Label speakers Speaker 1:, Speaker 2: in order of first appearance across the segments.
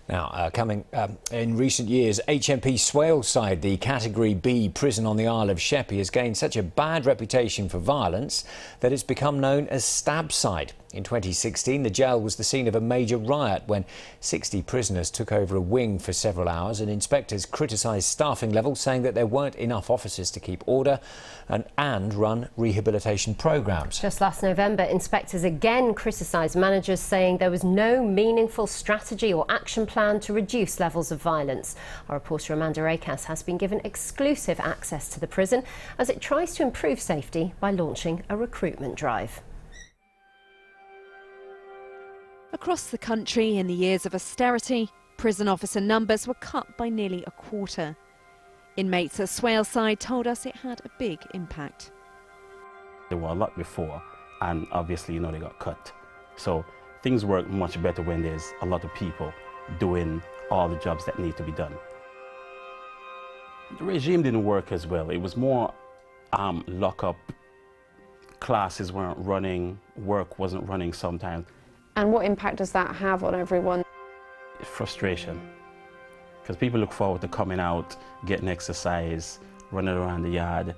Speaker 1: Now, coming in recent years, HMP Swaleside, the Category B prison on the Isle of Sheppey, has gained such a bad reputation for violence that it's become known as Stabside. In 2016, the jail was the scene of a major riot when 60 prisoners took over a wing for several hours, and inspectors criticised staffing levels, saying that there weren't enough officers to keep order and run rehabilitation programmes.
Speaker 2: Just last November, inspectors again criticised managers, saying there was no meaningful strategy or action plan to reduce levels of violence. Our reporter Amanda Akass has been given exclusive access to the prison as it tries to improve safety by launching a recruitment drive.
Speaker 3: Across the country, in the years of austerity, prison officer numbers were cut by nearly a quarter. Inmates at Swaleside told us it had a big impact.
Speaker 4: There were a lot before, and obviously, they got cut. So things work much better when there's a lot of people doing all the jobs that need to be done. The regime didn't work as well. It was more lock-up, classes weren't running, work wasn't running sometimes.
Speaker 5: And what impact does that have on everyone?
Speaker 4: Frustration, because people look forward to coming out, getting exercise, running around the yard,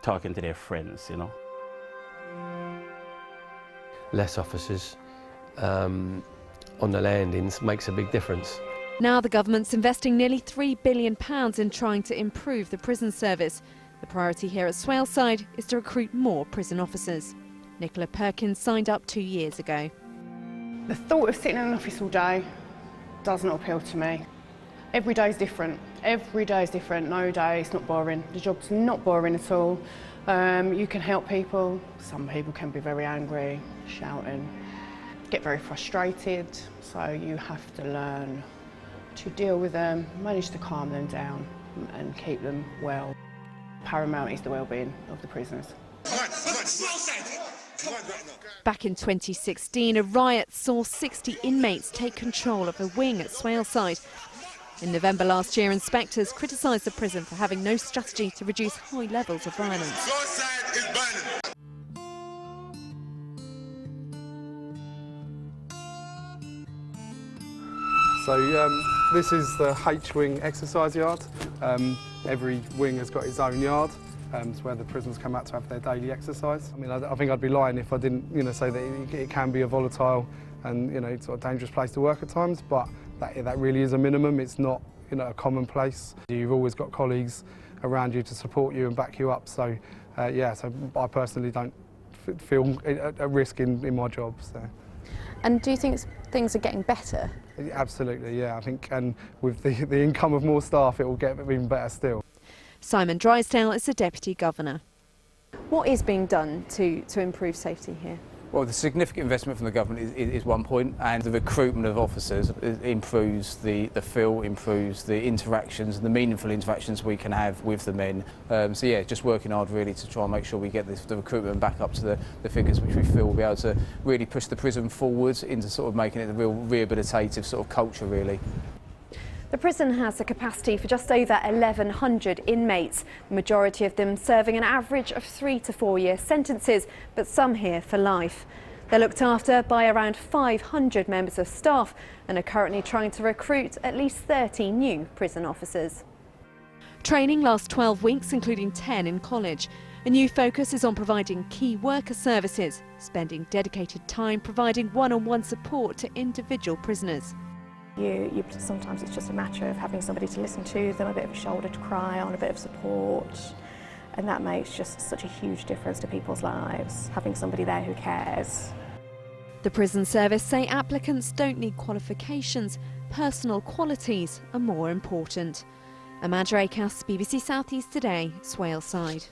Speaker 4: talking to their friends,
Speaker 6: Less officers on the landings makes a big difference.
Speaker 3: Now the government's investing nearly £3 billion in trying to improve the prison service. The priority here at Swaleside is to recruit more prison officers. Nicola Perkins signed up 2 years ago.
Speaker 5: The thought of sitting in an office all day does not appeal to me. Every day is different. Every day is different. No day is not boring. The job's not boring at all. You can help people. Some people can be very angry, shouting, get very frustrated. So you have to learn to deal with them, manage to calm them down and keep them well. Paramount is the well-being of the prisoners.
Speaker 3: Back in 2016, a riot saw 60 inmates take control of a wing at Swaleside. In November last year, inspectors criticised the prison for having no strategy to reduce high levels of violence.
Speaker 7: Swaleside is burning.
Speaker 8: So this is the H-wing exercise yard. Every wing has got its own yard. It's where the prisoners come out to have their daily exercise. I mean, I think I'd be lying if I didn't, say that it can be a volatile and, sort of dangerous place to work at times, but that really is a minimum. It's not, a commonplace. You've always got colleagues around you to support you and back you up. So, yeah, so I personally don't feel a risk in my job. So.
Speaker 5: And do you think things are getting better?
Speaker 8: Absolutely, yeah. I think, and with the income of more staff, it will get even better still.
Speaker 3: Simon Drysdale is the Deputy Governor.
Speaker 5: What is being done to improve safety here?
Speaker 9: Well, the significant investment from the government is one point, and the recruitment of officers improves the feel, improves the interactions, the meaningful interactions we can have with the men. So yeah, just working hard really to try and make sure we get the recruitment back up to the figures which we feel will be able to really push the prison forward into sort of making it a real rehabilitative sort of culture really.
Speaker 5: The prison has a capacity for just over 1,100 inmates, the majority of them serving an average of 3 to 4 year sentences, but some here for life. They're looked after by around 500 members of staff and are currently trying to recruit at least 30 new prison officers.
Speaker 3: Training lasts 12 weeks, including 10 in college. A new focus is on providing key worker services, spending dedicated time providing one-on-one support to individual prisoners.
Speaker 10: Sometimes it's just a matter of having somebody to listen to them, a bit of a shoulder to cry on, a bit of support, and that makes just such a huge difference to people's lives, having somebody there who cares.
Speaker 3: The prison service say applicants don't need qualifications, personal qualities are more important. Amanda Akass, BBC South East Today, Swaleside.